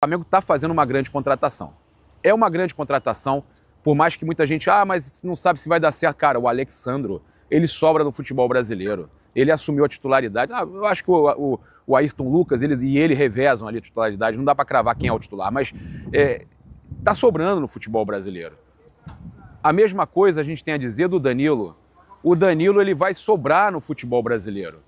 O Flamengo está fazendo uma grande contratação. É uma grande contratação, por mais que muita gente, mas não sabe se vai dar certo. Cara, o Alex Sandro, ele sobra no futebol brasileiro. Ele assumiu a titularidade. Eu acho que o Ayrton Lucas ele revezam ali a titularidade. Não dá para cravar quem é o titular, mas tá sobrando no futebol brasileiro. A mesma coisa a gente tem a dizer do Danilo. O Danilo, ele vai sobrar no futebol brasileiro.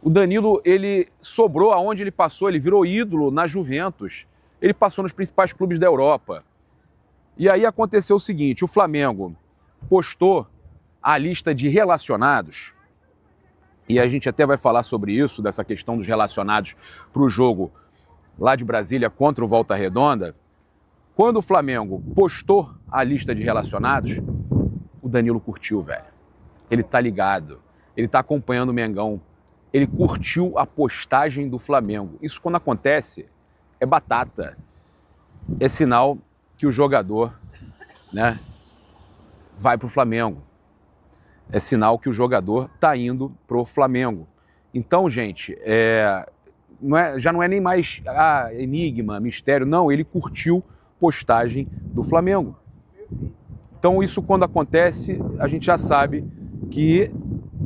O Danilo, ele sobrou aonde ele passou, ele virou ídolo na Juventus. Ele passou nos principais clubes da Europa. E aí aconteceu o seguinte, o Flamengo postou a lista de relacionados, e a gente até vai falar sobre isso, dessa questão dos relacionados para o jogo lá de Brasília contra o Volta Redonda. Quando o Flamengo postou a lista de relacionados, o Danilo curtiu, velho. Ele tá ligado, ele tá acompanhando o Mengão. Ele curtiu a postagem do Flamengo. Isso, quando acontece, é batata. É sinal que o jogador, né, vai para o Flamengo. É sinal que o jogador está indo para o Flamengo. Então, gente, já não é nem mais enigma, mistério. Não, ele curtiu postagem do Flamengo. Então, isso, quando acontece, a gente já sabe que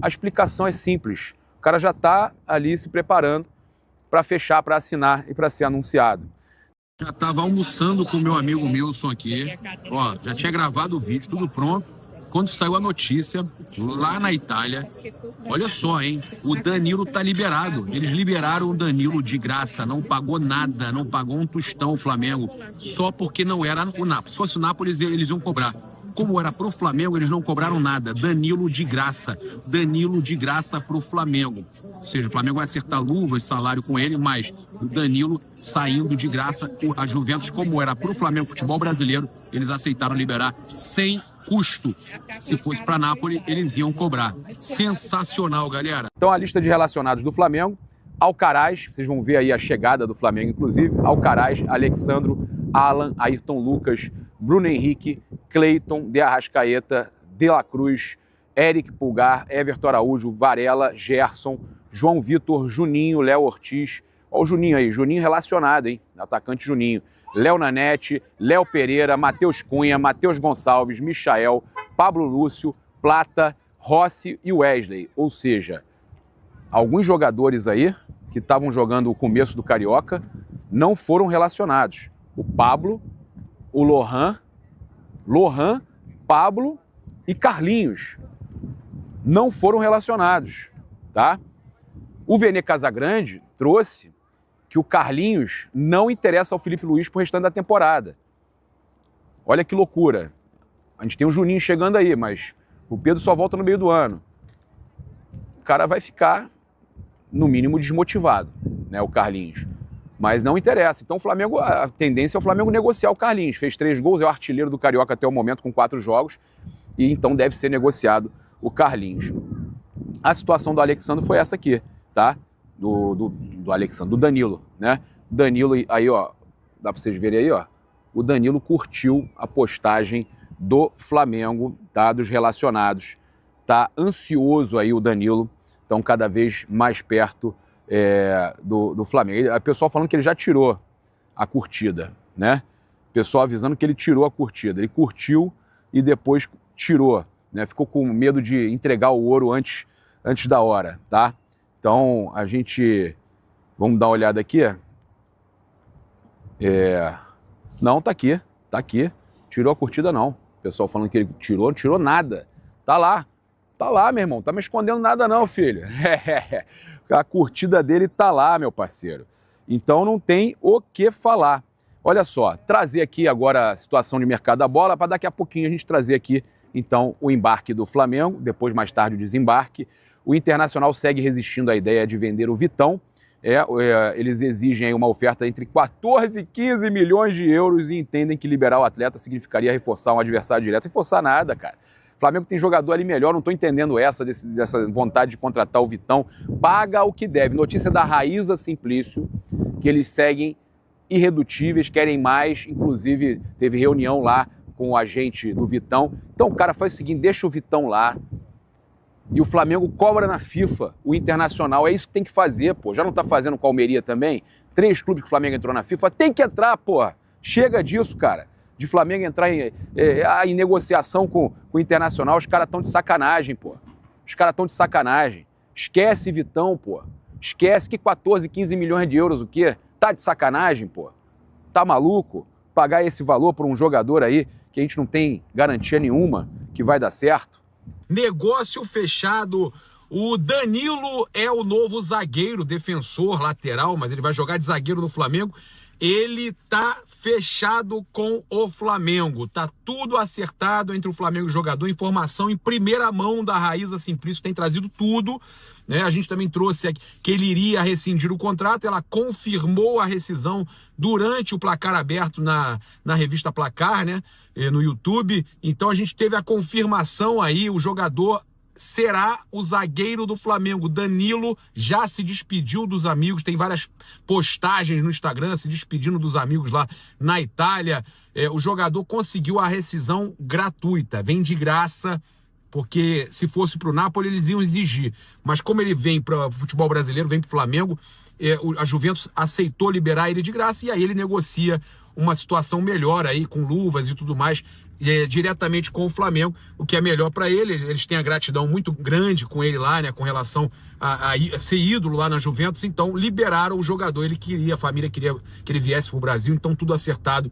a explicação é simples. O cara já está ali se preparando para fechar, para assinar e para ser anunciado. Já estava almoçando com o meu amigo Milson aqui, ó, já tinha gravado o vídeo, tudo pronto. Quando saiu a notícia, lá na Itália, olha só, hein, o Danilo tá liberado. Eles liberaram o Danilo de graça, não pagou nada, não pagou um tostão o Flamengo, só porque não era o Napoli. Se fosse o Napoli, eles iam cobrar. Como era pro Flamengo, eles não cobraram nada. Danilo de graça pro Flamengo. Ou seja, o Flamengo vai acertar luvas, salário com ele, mas o Danilo saindo de graça. A Juventus, como era pro Flamengo futebol brasileiro, eles aceitaram liberar sem custo. Se fosse para Napoli, eles iam cobrar. Sensacional, galera. Então a lista de relacionados do Flamengo: Alcaraz, vocês vão ver aí a chegada do Flamengo, inclusive, Alcaraz, Alex Sandro, Alan, Ayrton Lucas, Bruno Henrique, Cleiton, De Arrascaeta, De La Cruz, Eric Pulgar, Everton Araújo, Varela, Gerson, João Vitor, Juninho, Léo Ortiz. Olha o Juninho aí, Juninho relacionado, hein? Atacante Juninho. Léo Nanete, Léo Pereira, Matheus Cunha, Matheus Gonçalves, Michael, Pablo Lúcio, Plata, Rossi e Wesley. Ou seja, alguns jogadores aí que estavam jogando o começo do Carioca não foram relacionados. O Pablo, o Lohan, Pablo e Carlinhos não foram relacionados, tá? O Vene Casagrande trouxe que o Carlinhos não interessa ao Felipe Luiz pro restante da temporada. Olha que loucura. A gente tem o Juninho chegando aí, mas o Pedro só volta no meio do ano. O cara vai ficar, no mínimo, desmotivado, né, o Carlinhos. Mas não interessa. Então o Flamengo, a tendência é o Flamengo negociar o Carlinhos. Fez 3 gols, é o artilheiro do Carioca até o momento com 4 jogos. E então deve ser negociado o Carlinhos. A situação do Alexandre foi essa aqui, tá? Do Alexandre, do Danilo, né? Danilo, aí ó, dá para vocês verem aí, ó. O Danilo curtiu a postagem do Flamengo, tá? Dos relacionados. Tá ansioso aí o Danilo. Então cada vez mais perto do Flamengo. O pessoal falando que ele já tirou a curtida, né? O pessoal avisando que ele tirou a curtida. Ele curtiu e depois tirou, né? Ficou com medo de entregar o ouro antes da hora, tá? Então a gente, vamos dar uma olhada aqui. Não, tá aqui. Tirou a curtida não. O pessoal falando que ele tirou, não tirou nada. Tá lá, meu irmão. Tá me escondendo nada não, filho. A curtida dele tá lá, meu parceiro. Então não tem o que falar. Olha só, trazer aqui agora a situação de mercado da bola, para daqui a pouquinho a gente trazer aqui, então, o embarque do Flamengo, depois, mais tarde, o desembarque. O Internacional segue resistindo à ideia de vender o Vitão. Eles exigem aí uma oferta entre 14 e 15 milhões de euros e entendem que liberar o atleta significaria reforçar um adversário direto. Reforçar nada, cara. O Flamengo tem jogador ali melhor, não estou entendendo dessa vontade de contratar o Vitão. Paga o que deve. Notícia da Raíza Simplício, que eles seguem irredutíveis, querem mais. Inclusive, teve reunião lá com o agente do Vitão. Então o cara faz o seguinte, deixa o Vitão lá. E o Flamengo cobra na FIFA o Internacional. É isso que tem que fazer, pô. Já não tá fazendo com a Almeria também? 3 clubes que o Flamengo entrou na FIFA. Tem que entrar, porra. Chega disso, cara. De Flamengo entrar em negociação com o Internacional. Os caras estão de sacanagem, porra. Os caras estão de sacanagem. Esquece Vitão, porra. Esquece que 14, 15 milhões de euros o quê? Tá de sacanagem, porra. Tá maluco? Pagar esse valor por um jogador aí que a gente não tem garantia nenhuma que vai dar certo. Negócio fechado. O Danilo é o novo zagueiro, defensor, lateral, mas ele vai jogar de zagueiro no Flamengo. Ele tá fechado com o Flamengo. Tá tudo acertado entre o Flamengo e o jogador. Informação em primeira mão da Raíza Simplício, tem trazido tudo. Né? A gente também trouxe aqui que ele iria rescindir o contrato. Ela confirmou a rescisão durante o Placar Aberto na revista Placar, né? No YouTube. Então a gente teve a confirmação aí, o jogador será o zagueiro do Flamengo. Danilo já se despediu dos amigos, tem várias postagens no Instagram se despedindo dos amigos lá na Itália. O jogador conseguiu a rescisão gratuita, vem de graça, porque se fosse para o Napoli eles iam exigir, mas como ele vem para o futebol brasileiro, vem para o Flamengo, a Juventus aceitou liberar ele de graça, e aí ele negocia uma situação melhor aí, com luvas e tudo mais, diretamente com o Flamengo, o que é melhor para ele. Eles têm a gratidão muito grande com ele lá, né, com relação a ser ídolo lá na Juventus. Então liberaram o jogador, ele queria, a família queria que ele viesse para o Brasil, então tudo acertado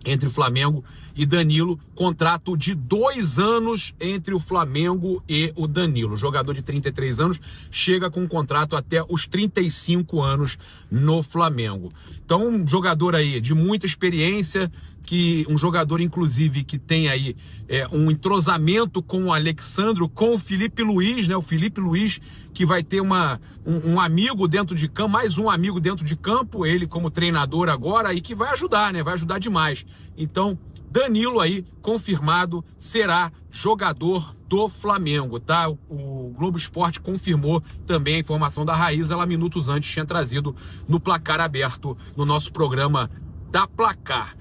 entre o Flamengo e Danilo. Contrato de 2 anos entre o Flamengo e o Danilo. O jogador de 33 anos chega com um contrato até os 35 anos no Flamengo. Então, um jogador aí de muita experiência, um jogador, inclusive, que tem aí um entrosamento com o Alexandro, com o Felipe Luiz, né? O Felipe Luiz, que vai ter um amigo dentro de campo, mais um amigo dentro de campo, ele como treinador agora, e que vai ajudar, né? Vai ajudar demais. Então, Danilo aí, confirmado, será jogador do Flamengo, tá? O Globo Esporte confirmou também a informação da Raíza, ela minutos antes tinha trazido no Placar Aberto, no nosso programa da Placar.